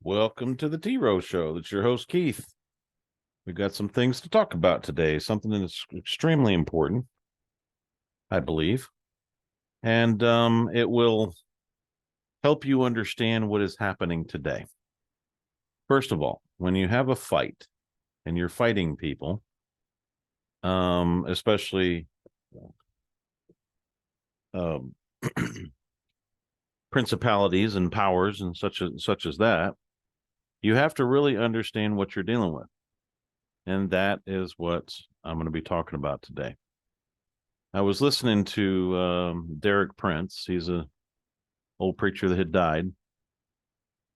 Welcome to the T Roh Show. That's your host, Keith. We've got some things to talk about today, something that's extremely important, I believe. And it will help you understand what is happening today. First of all, when you have a fight and you're fighting people, especially principalities and powers and such as that, you have to really understand what you're dealing with. And that is what I'm going to be talking about today. I was listening to Derek Prince. He's an old preacher that had died.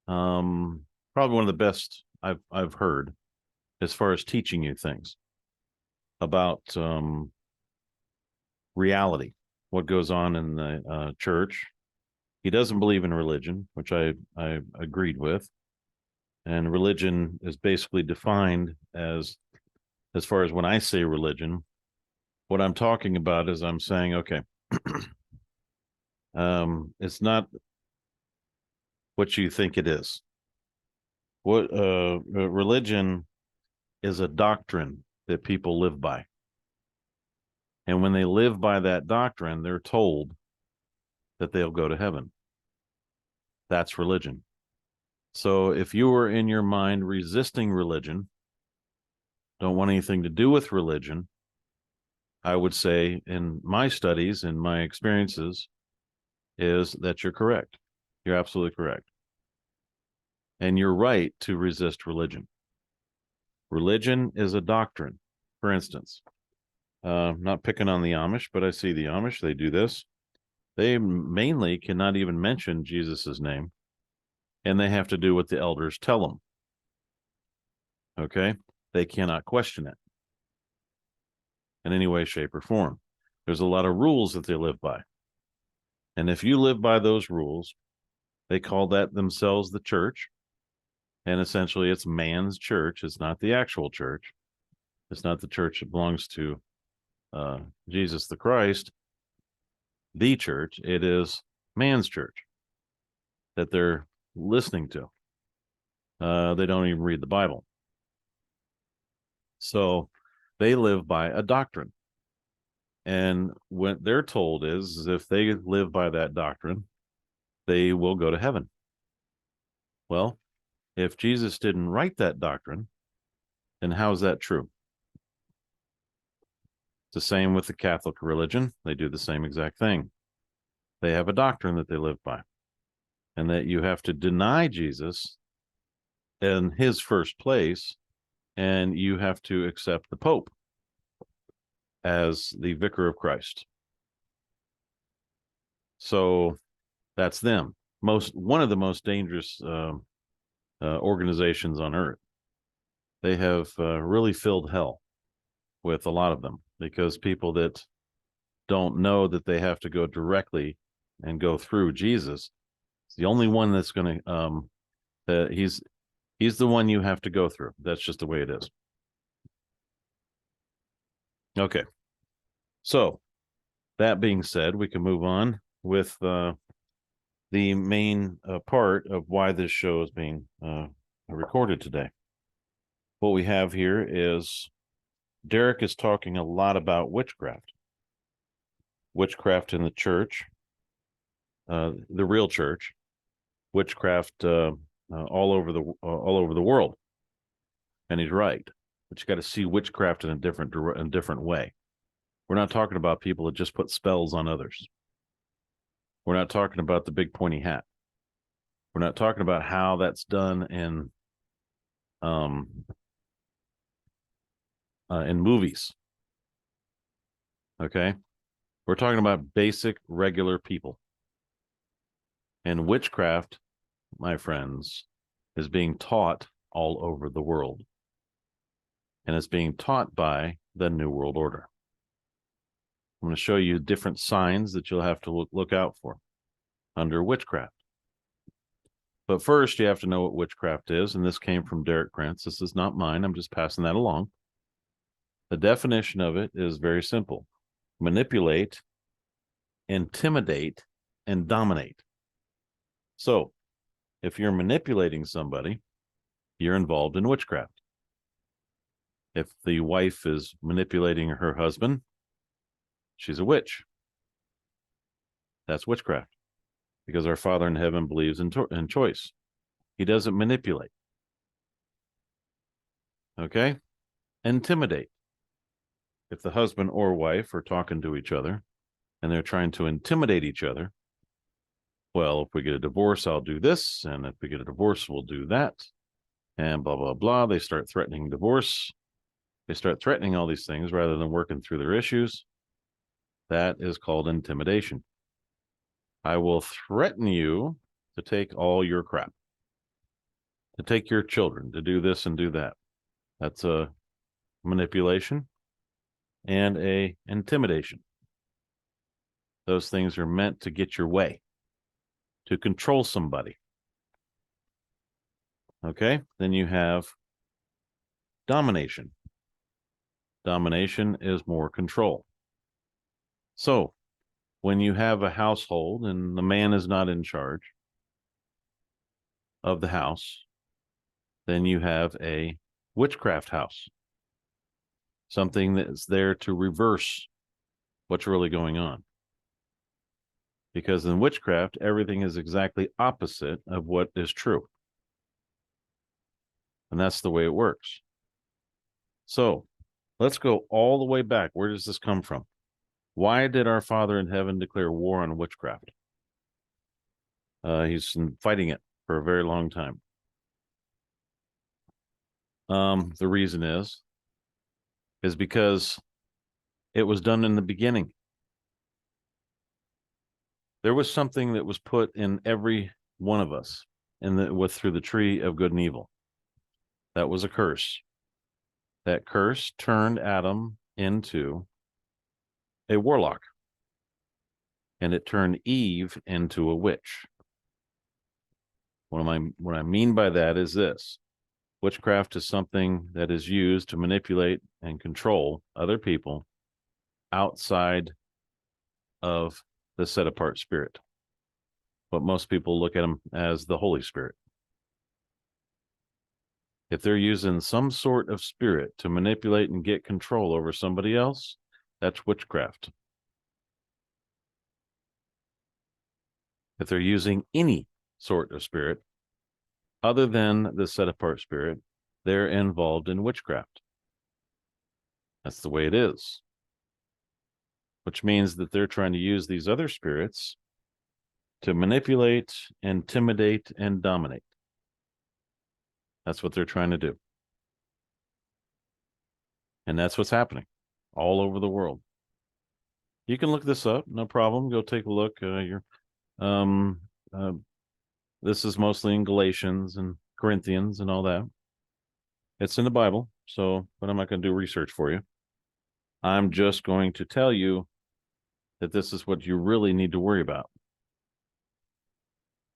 Probably one of the best I've heard as far as teaching you things about reality, what goes on in the church. He doesn't believe in religion, which I agreed with. And religion is basically defined as far as when I say religion, what I'm talking about is I'm saying, okay, it's not what you think it is. What religion is a doctrine that people live by. And when they live by that doctrine, they're told that they'll go to heaven. That's religion. So if you were in your mind resisting religion, don't want anything to do with religion, I would say in my studies, in my experiences, is that you're correct. You're absolutely correct. And you're right to resist religion. Religion is a doctrine. For instance, not picking on the Amish, but I see the Amish, they do this. They mainly cannot even mention Jesus's name, and they have to do what the elders tell them. Okay? They cannot question it in any way, shape, or form. There's a lot of rules that they live by. And if you live by those rules, they call that themselves the church. And essentially, it's man's church. It's not the actual church. It's not the church that belongs to Jesus the Christ, the church. It is man's church that they're listening to. They don't even read the Bible. So they live by a doctrine. And what they're told is if they live by that doctrine, they will go to heaven. Well, if Jesus didn't write that doctrine, then how is that true? It's the same with the Catholic religion. They do the same exact thing. They have a doctrine that they live by, and that you have to deny Jesus in his first place, and you have to accept the Pope as the vicar of Christ. So that's them. One of the most dangerous organizations on earth. They have really filled hell with a lot of them, because people that don't know that they have to go directly and go through Jesus, it's the only one that's going to he's the one you have to go through. That's just the way it is. Okay, so that being said, we can move on with the main part of why this show is being recorded today. What we have here is Derek is talking a lot about witchcraft in the church, the real church, witchcraft all over the world, and he's right. But you got to see witchcraft in a different way. We're not talking about people that just put spells on others. We're not talking about the big pointy hat. We're not talking about how that's done in movies. Okay? We're talking about basic, regular people. And witchcraft, my friends, is being taught all over the world. And it's being taught by the New World Order. I'm going to show you different signs that you'll have to look out for under witchcraft. But first, you have to know what witchcraft is, and this came from Derek Prince. This is not mine. I'm just passing that along. The definition of it is very simple. Manipulate, intimidate, and dominate. So, If you're manipulating somebody, you're involved in witchcraft. If the wife is manipulating her husband, she's a witch. That's witchcraft, because our Father in heaven believes in choice. He doesn't manipulate. Okay? Intimidate. If the husband or wife are talking to each other and they're trying to intimidate each other, well, if we get a divorce, I'll do this. And if we get a divorce, we'll do that. And blah, blah, blah. They start threatening divorce. They start threatening all these things rather than working through their issues. That is called intimidation. I will threaten you to take all your crap, to take your children, to do this and do that. That's a manipulation and a intimidation. Those things are meant to get your way, to control somebody. Okay? Then you have domination. Domination is more control. So when you have a household and the man is not in charge of the house, then you have a witchcraft house, something that's there to reverse what's really going on. Because in witchcraft, everything is exactly opposite of what is true. And that's the way it works. So let's go all the way back. Where does this come from? Why did our Father in heaven declare war on witchcraft? He's been fighting it for a very long time. The reason is because it was done in the beginning. There was something that was put in every one of us through the tree of good and evil. That was a curse. That curse turned Adam into a warlock, and it turned Eve into a witch. What I mean by that is this: witchcraft is something that is used to manipulate and control other people outside of the set apart spirit. But most people look at them as the Holy Spirit. If they're using some sort of spirit to manipulate and get control over somebody else, that's witchcraft. If they're using any sort of spirit other than the set apart spirit, they're involved in witchcraft. That's the way it is. Which means that they're trying to use these other spirits to manipulate, intimidate, and dominate. That's what they're trying to do. And that's what's happening all over the world. You can look this up, no problem. Go take a look. This is mostly in Galatians and Corinthians and all that. It's in the Bible, but I'm not going to do research for you. I'm just going to tell you that this is what you really need to worry about.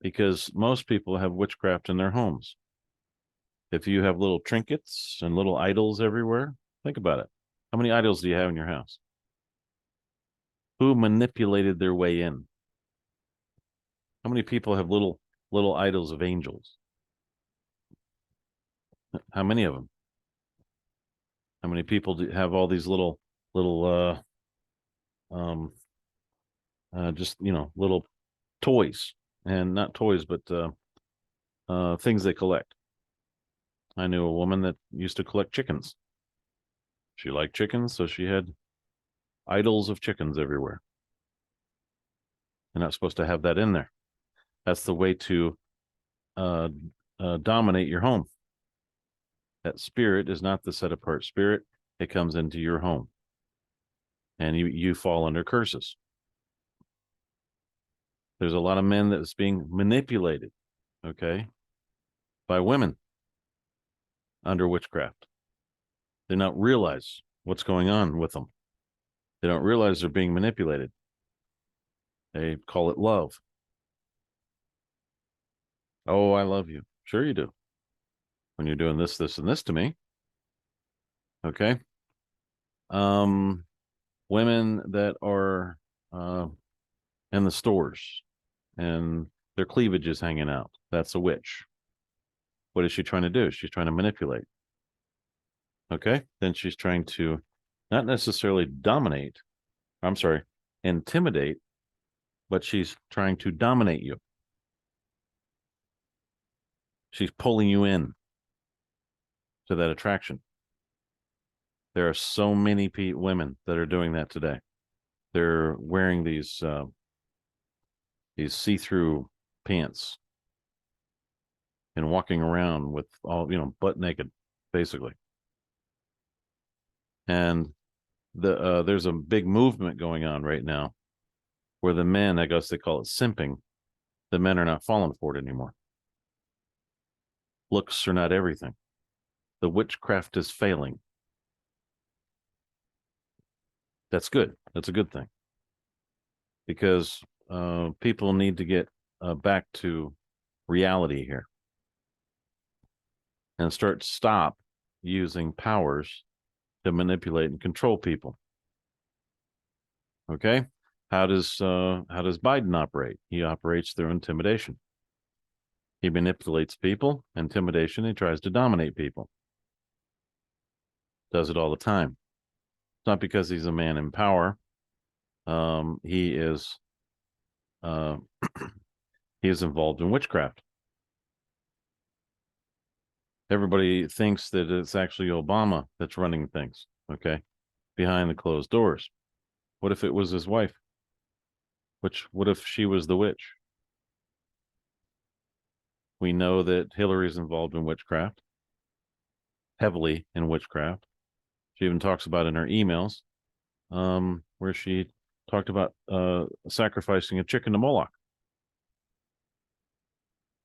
Because most people have witchcraft in their homes. If you have little trinkets and little idols everywhere, think about it. How many idols do you have in your house? Who manipulated their way in? How many people have little idols of angels? How many of them? How many people have all these little just little toys, and not toys, but things they collect? I knew a woman that used to collect chickens. She liked chickens, so she had idols of chickens everywhere. You're not supposed to have that in there. That's the way to dominate your home. That spirit is not the set apart spirit. It comes into your home, and you fall under curses. There's a lot of men that's being manipulated, okay, by women under witchcraft. They don't realize what's going on with them. They don't realize they're being manipulated. They call it love. Oh, I love you. Sure you do. When you're doing this, this, and this to me. Okay. Women that are in the stores and Their cleavage is hanging out. That's a witch. What is she trying to do? She's trying to manipulate. Okay. Then she's trying to not necessarily dominate. I'm sorry, intimidate, but she's trying to dominate you. She's pulling you in to that attraction. There are so many women that are doing that today. They're wearing these see-through pants and walking around with all, butt naked, basically. And there's a big movement going on right now where the men, I guess they call it simping, the men are not falling for it anymore. Looks are not everything. The witchcraft is failing. That's good. That's a good thing. Because people need to get back to reality here and stop using powers to manipulate and control people. Okay? How does Biden operate? He operates through intimidation. He manipulates people, intimidation. He tries to dominate people. Does it all the time. It's not because he's a man in power. He is he is involved in witchcraft. Everybody thinks that it's actually Obama that's running things, okay, behind the closed doors. What if it was his wife? What if she was the witch? We know that Hillary's involved in witchcraft, heavily in witchcraft. She even talks about in her emails, where she talked about sacrificing a chicken to Moloch.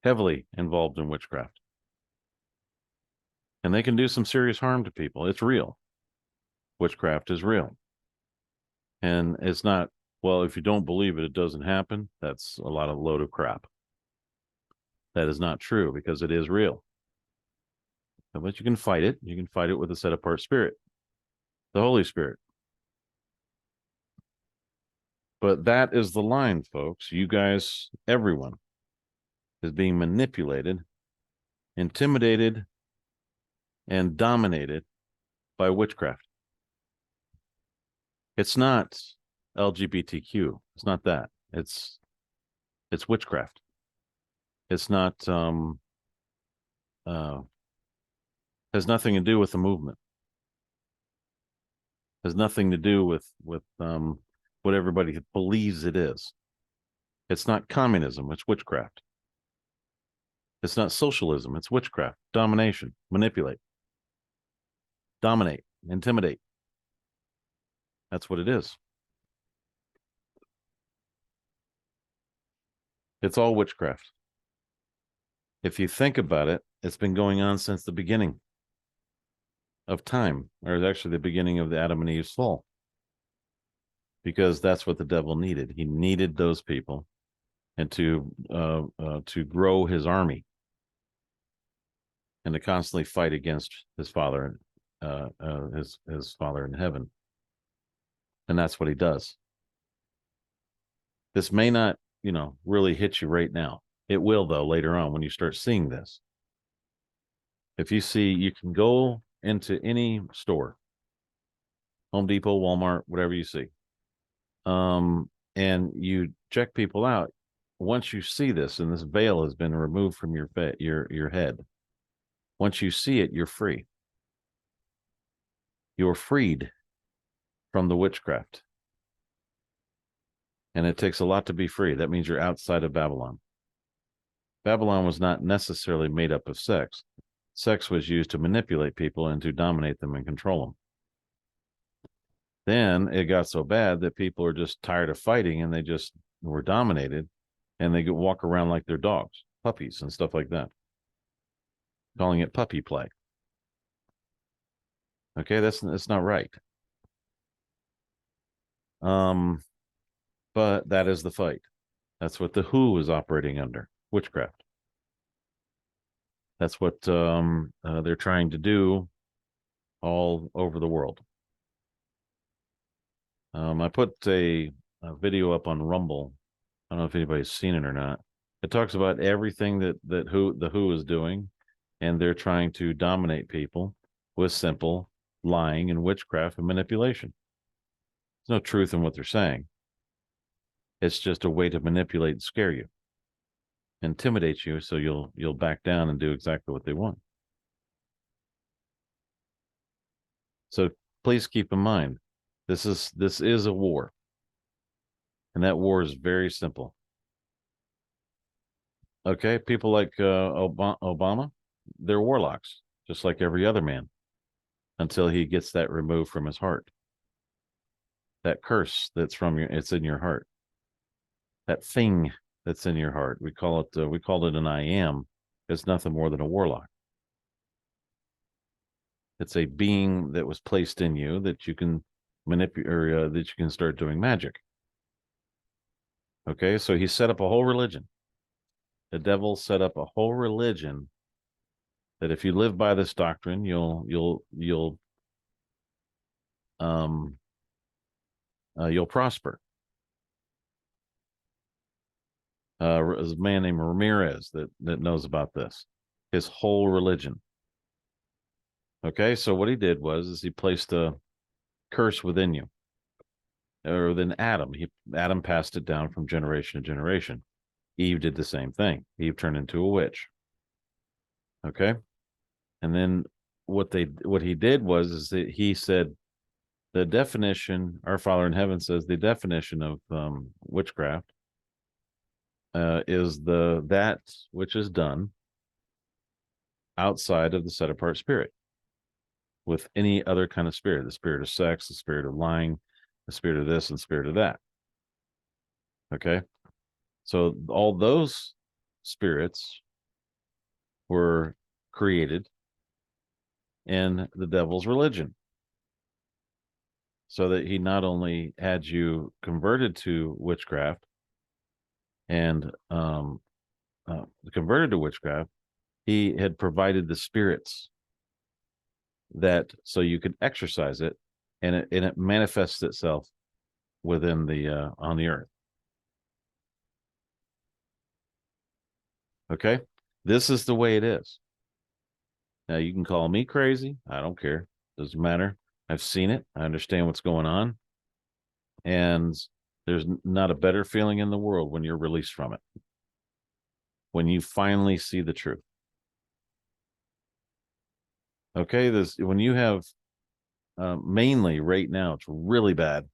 Heavily involved in witchcraft. And they can do some serious harm to people. It's real. Witchcraft is real. And it's not, well, if you don't believe it, it doesn't happen. That's a load of crap. That is not true because it is real. But you can fight it. You can fight it with a set apart spirit, the Holy Spirit. But that is the line, folks. You guys, everyone is being manipulated, intimidated, and dominated by witchcraft. It's not LGBTQ. It's not that. It's witchcraft. It's not has nothing to do with the movement. Has nothing to do with what everybody believes it is. It's not communism, it's witchcraft. It's not socialism, it's witchcraft. Domination, manipulate, dominate, intimidate. That's what it is. It's all witchcraft. If you think about it, it's been going on since the beginning of time, or actually the beginning of the Adam and Eve's fall. Because that's what the devil needed. He needed those people and to grow his army and to constantly fight against his father, his father in heaven. And that's what he does. This may not, really hit you right now. It will, though, later on when you start seeing this. If you see, you can go into any store, Home Depot, Walmart, whatever you see, and you check people out. Once you see this, and this veil has been removed from your head, once you see it, you're free. You're freed from the witchcraft. And it takes a lot to be free. That means you're outside of Babylon. Babylon was not necessarily made up of sex. Sex was used to manipulate people and to dominate them and control them. Then it got so bad that people are just tired of fighting and they just were dominated and they walk around like they're dogs, puppies and stuff like that, calling it puppy play. Okay, that's not right. But that is the fight. That's what the WHO is operating under, witchcraft. That's what they're trying to do all over the world. I put a video up on Rumble. I don't know if anybody's seen it or not. It talks about everything that the WHO is doing, and they're trying to dominate people with simple lying and witchcraft and manipulation. There's no truth in what they're saying. It's just a way to manipulate and scare you, intimidate you, so you'll back down and do exactly what they want. So please keep in mind, this is a war, and that war is very simple. Okay, people like Obama, they're warlocks, just like every other man, until he gets that removed from his heart. That curse that's it's in your heart. That thing that's in your heart. We called it an I am. It's nothing more than a warlock. It's a being that was placed in you that you can manipulate, or that you can start doing magic. Okay, so he set up a whole religion. The devil set up a whole religion that if you live by this doctrine, you'll prosper. There's a man named Ramirez that knows about this. His whole religion. Okay, so what he did is he placed a curse within you, or within Adam. Adam passed it down from generation to generation. Eve did the same thing. Eve turned into a witch. Okay, and then what he did is that he said the definition. Our Father in Heaven says the definition of witchcraft is that which is done outside of the set apart spirit, with any other kind of spirit, the spirit of sex, the spirit of lying, the spirit of this, and the spirit of that. Okay, so all those spirits were created in the devil's religion, so that he not only had you converted to witchcraft and converted to witchcraft, he had provided the spirits that so you could exercise it, and it manifests itself within the on the earth. Okay, this is the way it is. Now you can call me crazy. I don't care. Doesn't matter. I've seen it. I understand what's going on. And there's not a better feeling in the world when you're released from it. When you finally see the truth. Okay, when you have mainly right now, it's really bad.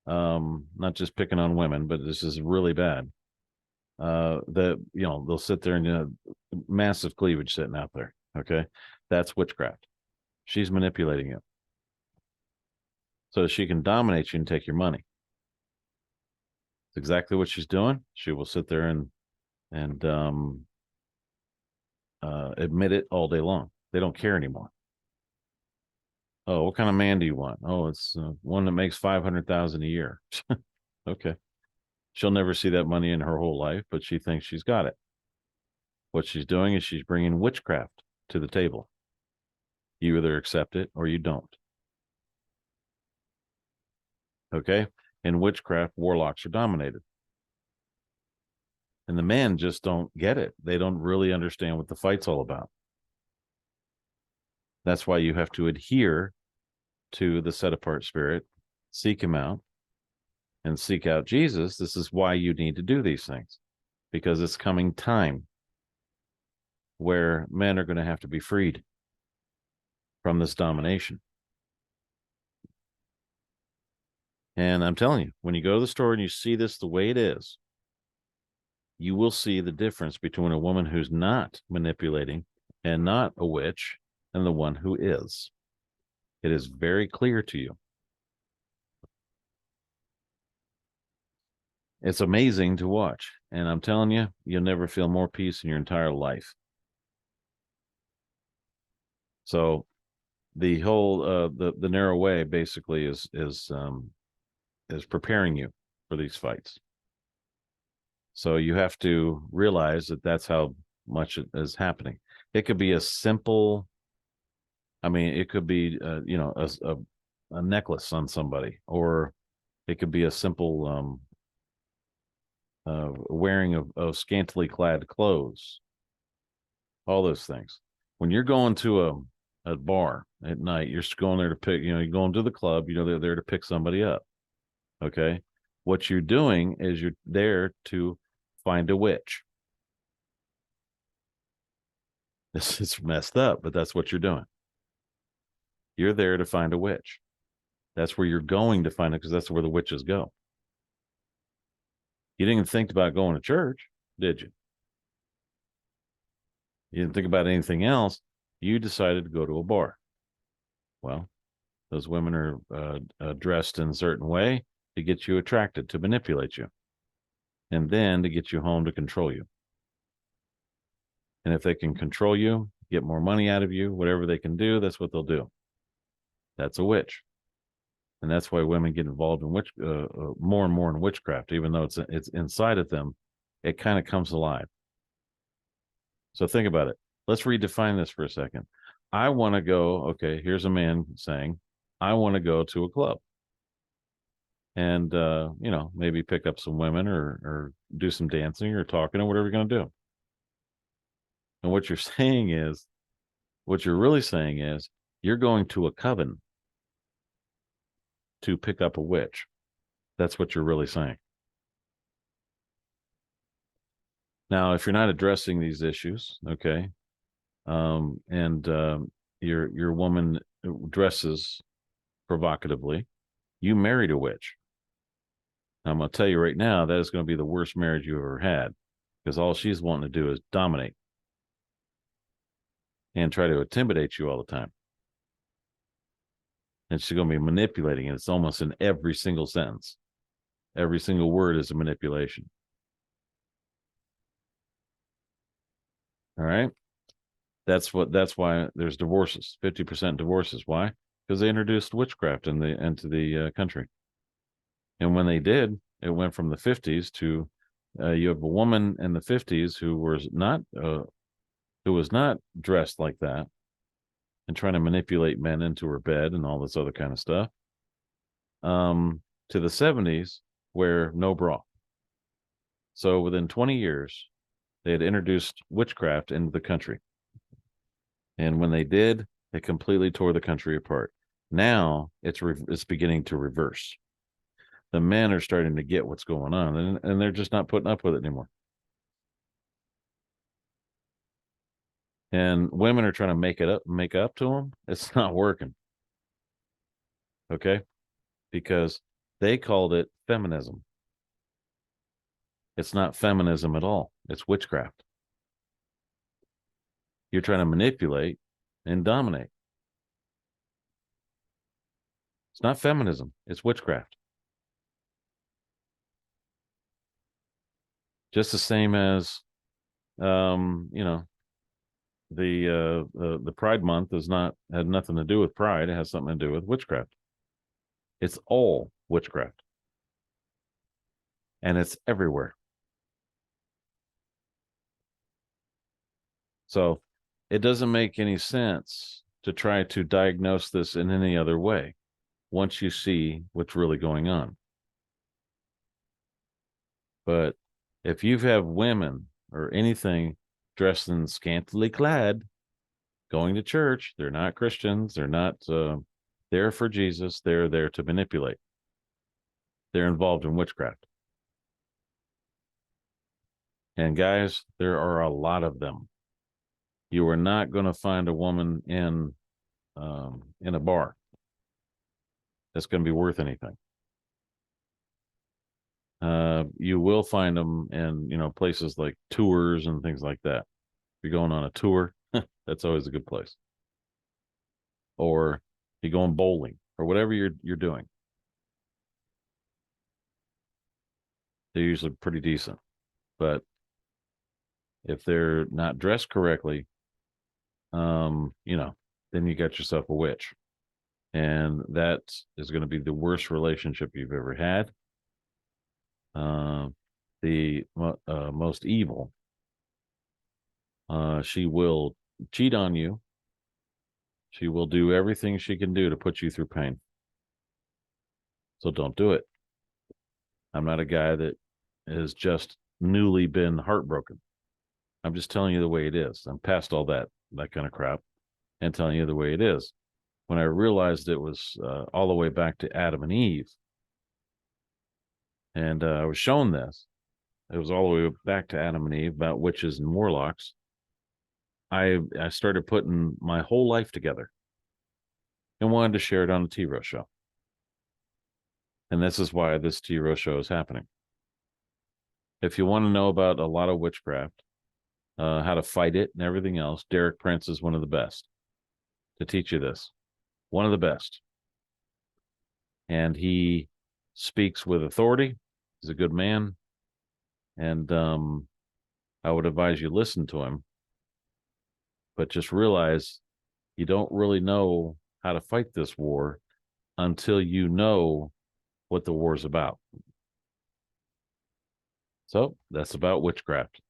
Not just picking on women, but this is really bad. They'll sit there and massive cleavage sitting out there. Okay, that's witchcraft. She's manipulating you so she can dominate you and take your money. It's exactly what she's doing. She will sit there and admit it all day long. They don't care anymore. Oh, what kind of man do you want? Oh, it's one that makes 500,000 a year. Okay. She'll never see that money in her whole life, but she thinks she's got it. What she's doing is she's bringing witchcraft to the table. You either accept it or you don't. Okay. In witchcraft, warlocks are dominated. And the men just don't get it. They don't really understand what the fight's all about. That's why you have to adhere to the set apart spirit, seek him out, and seek out Jesus. This is why you need to do these things, because it's coming time where men are going to have to be freed from this domination. And I'm telling you, when you go to the store and you see this the way it is, you will see the difference between a woman who's not manipulating and not a witch and the one who is. It is very clear to you. It's amazing to watch. And I'm telling you, you'll never feel more peace in your entire life. So the whole the narrow way basically is preparing you for these fights. So you have to realize that that's how much it is happening. It could be a simple, it could be a necklace on somebody, or it could be a simple wearing of scantily clad clothes, all those things. When you're going to a bar at night, you're going there to pick, you're going to the club, they're there to pick somebody up. Okay. What you're doing is you're there to find a witch. This is messed up, but that's what you're doing. You're there to find a witch. That's where you're going to find it, because that's where the witches go. You didn't even think about going to church, did you? You didn't think about anything else. You decided to go to a bar. Well, those women are dressed in a certain way to get you attracted, to manipulate you, and then to get you home to control you. And if they can control you, get more money out of you, whatever they can do, that's what they'll do. That's a witch. And that's why women get involved in more and more in witchcraft, even though it's inside of them. It kind of comes alive. So think about it. Let's redefine this for a second. I want to go. Okay, here's a man saying, I want to go to a club and maybe pick up some women or do some dancing or talking or whatever you're going to do. And what you're saying is, what you're really saying is, you're going to a coven to pick up a witch. That's what you're really saying. Now, if you're not addressing these issues, okay, your woman dresses provocatively, you married a witch. I'm going to tell you right now, that is going to be the worst marriage you ever had, because all she's wanting to do is dominate and try to intimidate you all the time. And she's going to be manipulating it. It's almost in every single sentence. Every single word is a manipulation. All right. That's why there's divorces, 50% divorces. Why? Because they introduced witchcraft into the country. And when they did, it went from the 50s to you have a woman in the 50s who was not dressed like that and trying to manipulate men into her bed and all this other kind of stuff, to the 70s, where no bra. So within 20 years, they had introduced witchcraft into the country. And when they did, it completely tore the country apart. Now it's beginning to reverse. The men are starting to get what's going on, and they're just not putting up with it anymore. And women are trying to make up to them. It's not working. Okay? Because they called it feminism. It's not feminism at all. It's witchcraft. You're trying to manipulate and dominate. It's not feminism. It's witchcraft. Just the same as, the Pride Month had nothing to do with pride. It has something to do with witchcraft. It's all witchcraft, and it's everywhere. So it doesn't make any sense to try to diagnose this in any other way once you see what's really going on. But if you have women or anything dressed in scantily clad, going to church, they're not Christians. They're not there for Jesus. They're there to manipulate. They're involved in witchcraft. And guys, there are a lot of them. You are not going to find a woman in a bar that's going to be worth anything. You will find them in places like tours and things like that. If you're going on a tour, that's always a good place. Or you're going bowling or whatever you're doing. They're usually pretty decent. But if they're not dressed correctly, then you got yourself a witch. And that is going to be the worst relationship you've ever had. The most evil. She will cheat on you. She will do everything she can do to put you through pain. So don't do it. I'm not a guy that has just newly been heartbroken. I'm just telling you the way it is. I'm past all that kind of crap and telling you the way it is. When I realized it was all the way back to Adam and Eve, and I was shown this, it was all the way back to Adam and Eve about witches and warlocks. I started putting my whole life together and wanted to share it on the T Roh Show. And this is why this T Roh Show is happening. If you want to know about a lot of witchcraft, how to fight it and everything else, Derek Prince is one of the best to teach you this. One of the best. And he speaks with authority. He's a good man. And I would advise you listen to him. But just realize you don't really know how to fight this war until you know what the war is about. So that's about witchcraft.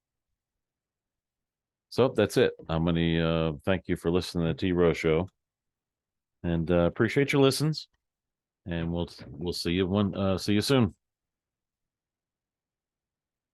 So that's it. I'm going to thank you for listening to the T Roh Show, and appreciate your listens. And we'll see you soon.